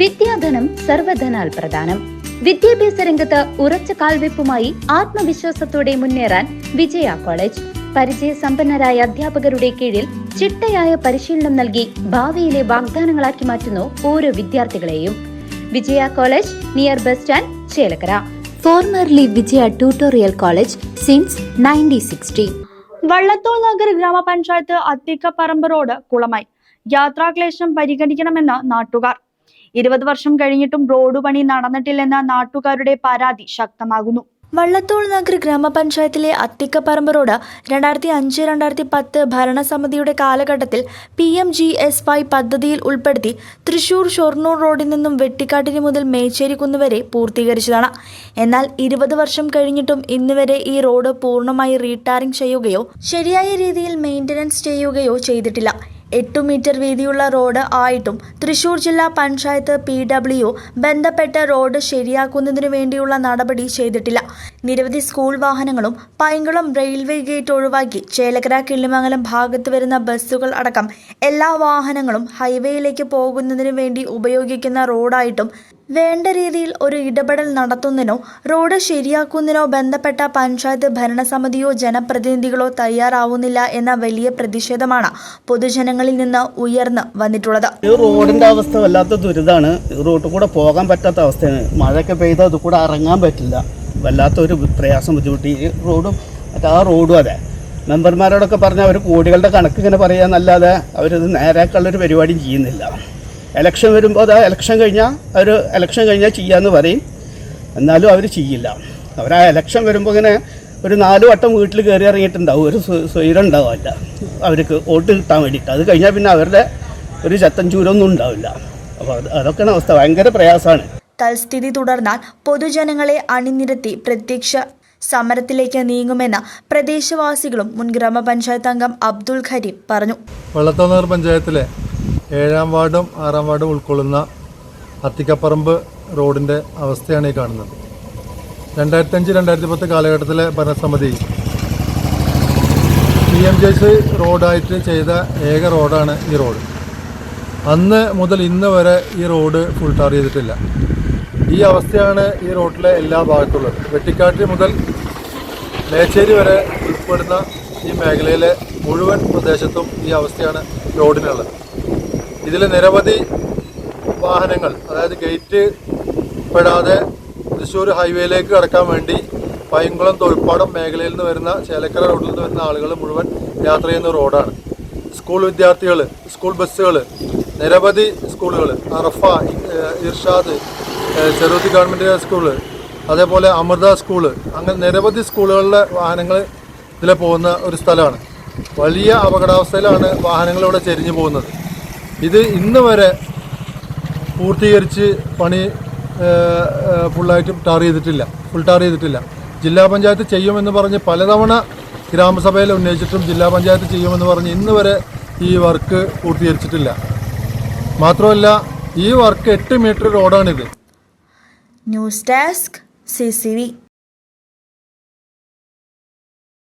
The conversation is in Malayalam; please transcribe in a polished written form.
വിദ്യാധനം സർവധനാൽ പ്രധാനം. വിദ്യാഭ്യാസ രംഗത്ത് ഉറച്ച കാൽവെപ്പുമായി ആത്മവിശ്വാസത്തോടെ മുന്നേറാൻ വിജയ കോളേജ്. പരിചയസമ്പന്നരായ അധ്യാപകരുടെ കീഴിൽ ചിട്ടയായ പരിശീലനം നൽകി ഭാവിയിലെ വാഗ്ദാനങ്ങളാക്കി മാറ്റുന്നു ഓരോ വിദ്യാർത്ഥികളെയും. Vijaya college near bus stand, Chelakkara. Formerly Vijaya tutorial college since 1960. Vallathol Nagar ഗ്രാമപഞ്ചായത്ത് അത്തിക്കപ്പറമ്പ് റോഡ് കുളമായി. യാത്രാക്ലേശം പരിഗണിക്കണമെന്ന് നാട്ടുകാർ. 20 വർഷം കഴിഞ്ഞിട്ടും റോഡ് പണി നടന്നിട്ടില്ലെന്ന നാട്ടുകാരുടെ പരാതി ശക്തമാകുന്നു. വള്ളത്തോൾ നഗർ ഗ്രാമപഞ്ചായത്തിലെ അത്തിക്കപ്പറമ്പ് റോഡ് 2005-2010 ഭരണസമിതിയുടെ കാലഘട്ടത്തിൽ PMGSY പദ്ധതിയിൽ ഉൾപ്പെടുത്തി തൃശൂർ ഷൊർണൂർ റോഡിൽ നിന്നും വെട്ടിക്കാട്ടിരി മുതൽ മേച്ചേരിക്കുന്ന് വരെ പൂർത്തീകരിച്ചതാണ്. എന്നാൽ 20 വർഷം കഴിഞ്ഞിട്ടും ഇന്നുവരെ ഈ റോഡ് പൂർണ്ണമായി റീടാറിംഗ് ചെയ്യുകയോ ശരിയായ രീതിയിൽ മെയിൻ്റനൻസ് ചെയ്യുകയോ ചെയ്തിട്ടില്ല. 8 മീറ്റർ വീതിയുള്ള റോഡ് ആയിട്ടും തൃശൂർ ജില്ലാ പഞ്ചായത്ത് PW ബന്ധപ്പെട്ട റോഡ് ശരിയാക്കുന്നതിനു വേണ്ടിയുള്ള നടപടി ചെയ്തിട്ടില്ല. നിരവധി സ്കൂൾ വാഹനങ്ങളും പൈങ്കുളം റെയിൽവേ ഗേറ്റ് ഒഴിവാക്കി ചേലക്കര കിള്ളിമംഗലം ഭാഗത്ത് വരുന്ന ബസ്സുകൾ അടക്കം എല്ലാ വാഹനങ്ങളും ഹൈവേയിലേക്ക് പോകുന്നതിനു വേണ്ടി ഉപയോഗിക്കുന്ന റോഡായിട്ടും വേണ്ട രീതിയിൽ ഒരു ഇടപെടൽ നടത്തുന്നതിനോ റോഡ് ശരിയാക്കുന്നതിനോ ബന്ധപ്പെട്ട പഞ്ചായത്ത് ഭരണസമിതിയോ ജനപ്രതിനിധികളോ തയ്യാറാവുന്നില്ല എന്ന വലിയ പ്രതിഷേധമാണ് പൊതുജനങ്ങളിൽ നിന്ന് ഉയർന്നു വന്നിട്ടുള്ളത്. ഈ റോഡിന്റെ അവസ്ഥ വല്ലാത്ത ദുരിതമാണ്. റോഡിൽ കൂടെ പോകാൻ പറ്റാത്ത അവസ്ഥയാണ്. മഴയൊക്കെ പെയ്ത് അത് കൂടെ ഇറങ്ങാൻ പറ്റില്ല. വല്ലാത്തൊരു പ്രയാസം, ബുദ്ധിമുട്ടി. ഈ റോഡും ആ റോഡും അതെ. മെമ്പർമാരോടൊക്കെ പറഞ്ഞാൽ അവർ കോടികളുടെ കണക്ക് ഇങ്ങനെ പറയാന്നല്ലാതെ അവരിത് നേരാക്കുള്ളൊരു പരിപാടിയും ചെയ്യുന്നില്ല. ഇലക്ഷൻ വരുമ്പോൾ അത് ഇലക്ഷൻ കഴിഞ്ഞാൽ ചെയ്യാമെന്ന് പറയും, എന്നാലും അവർ ചെയ്യില്ല. അവർ ആ ഇലക്ഷൻ വരുമ്പോൾ ഇങ്ങനെ ഒരു 4 വട്ടം വീട്ടിൽ കയറി ഇറങ്ങിയിട്ടുണ്ടാവും. ഒരു സ്വൈരം ഉണ്ടാവില്ല അവർക്ക് വോട്ട് കിട്ടാൻ വേണ്ടിയിട്ട്. അത് കഴിഞ്ഞാൽ പിന്നെ അവരുടെ ഒരു ചത്തഞ്ചൂരൊന്നും ഉണ്ടാവില്ല. അപ്പോൾ അതൊക്കെയാണ് അവസ്ഥ. ഭയങ്കര പ്രയാസമാണ്. തൽസ്ഥിതി തുടർന്നാൽ പൊതുജനങ്ങളെ അണിനിരത്തി പ്രത്യക്ഷ സമരത്തിലേക്ക് നീങ്ങുമെന്ന് പ്രദേശവാസികളും മുൻ ഗ്രാമപഞ്ചായത്ത് അംഗം അബ്ദുൽ ഖരീം പറഞ്ഞു. വള്ളത്തോൾ നഗർ പഞ്ചായത്തിലെ 7-ാം വാർഡും 6-ാം വാർഡും ഉൾക്കൊള്ളുന്ന അത്തിക്കപ്പറമ്പ് റോഡിൻ്റെ അവസ്ഥയാണ് ഈ കാണുന്നത്. 2005-2010 കാലഘട്ടത്തിലെ ഭരണസമിതി PMGSY റോഡായിട്ട് ചെയ്ത ഏക റോഡാണ് ഈ റോഡ്. അന്ന് മുതൽ ഇന്ന് വരെ ഈ റോഡ് ഫുൾ ടാർ ചെയ്തിട്ടില്ല. ഈ അവസ്ഥയാണ് ഈ റോഡിലെ എല്ലാ ഭാഗത്തുള്ളത്. വെട്ടിക്കാട്ടിരി മുതൽ മേച്ചേരി വരെ ഉൾപ്പെടുന്ന ഈ മേഖലയിലെ മുഴുവൻ പ്രദേശത്തും ഈ അവസ്ഥയാണ് റോഡിനുള്ളത്. ഇതിൽ നിരവധി വാഹനങ്ങൾ, അതായത് ഗേറ്റ് പെടാതെ തൃശ്ശൂർ ഹൈവേയിലേക്ക് കടക്കാൻ വേണ്ടി പൈങ്കുളം തൊഴിൽപ്പാടം മേഖലയിൽ നിന്ന് വരുന്ന ചേലക്കര റോഡിൽ നിന്ന് വരുന്ന ആളുകൾ മുഴുവൻ യാത്ര ചെയ്യുന്ന റോഡാണ്. സ്കൂൾ വിദ്യാർത്ഥികൾ, സ്കൂൾ ബസ്സുകൾ, നിരവധി സ്കൂളുകൾ, അറഫ, ഇർഷാദ്, ചെറുതി ഗവൺമെൻറ് സ്കൂള്, അതേപോലെ അമൃത സ്കൂള്, അങ്ങനെ നിരവധി സ്കൂളുകളിലെ വാഹനങ്ങൾ ഇതിൽ പോകുന്ന ഒരു സ്ഥലമാണ്. വലിയ അപകടാവസ്ഥയിലാണ് വാഹനങ്ങൾ ഇവിടെ ചെരിഞ്ഞു പോകുന്നത്. ഇത് ഇന്ന് വരെ പൂർത്തീകരിച്ച് പണി ഫുൾ ടാർ ചെയ്തിട്ടില്ല. ജില്ലാ പഞ്ചായത്ത് ചെയ്യുമെന്ന് പറഞ്ഞ് പലതവണ ഗ്രാമസഭയിൽ ഉന്നയിച്ചിട്ടും ജില്ലാ പഞ്ചായത്ത് ചെയ്യുമെന്ന് പറഞ്ഞ് ഇന്ന് വരെ ഈ വർക്ക് പൂർത്തീകരിച്ചിട്ടില്ല. മാത്രമല്ല, ഈ വർക്ക് 8 മീറ്റർ റോഡാണിത്. News desk CCV.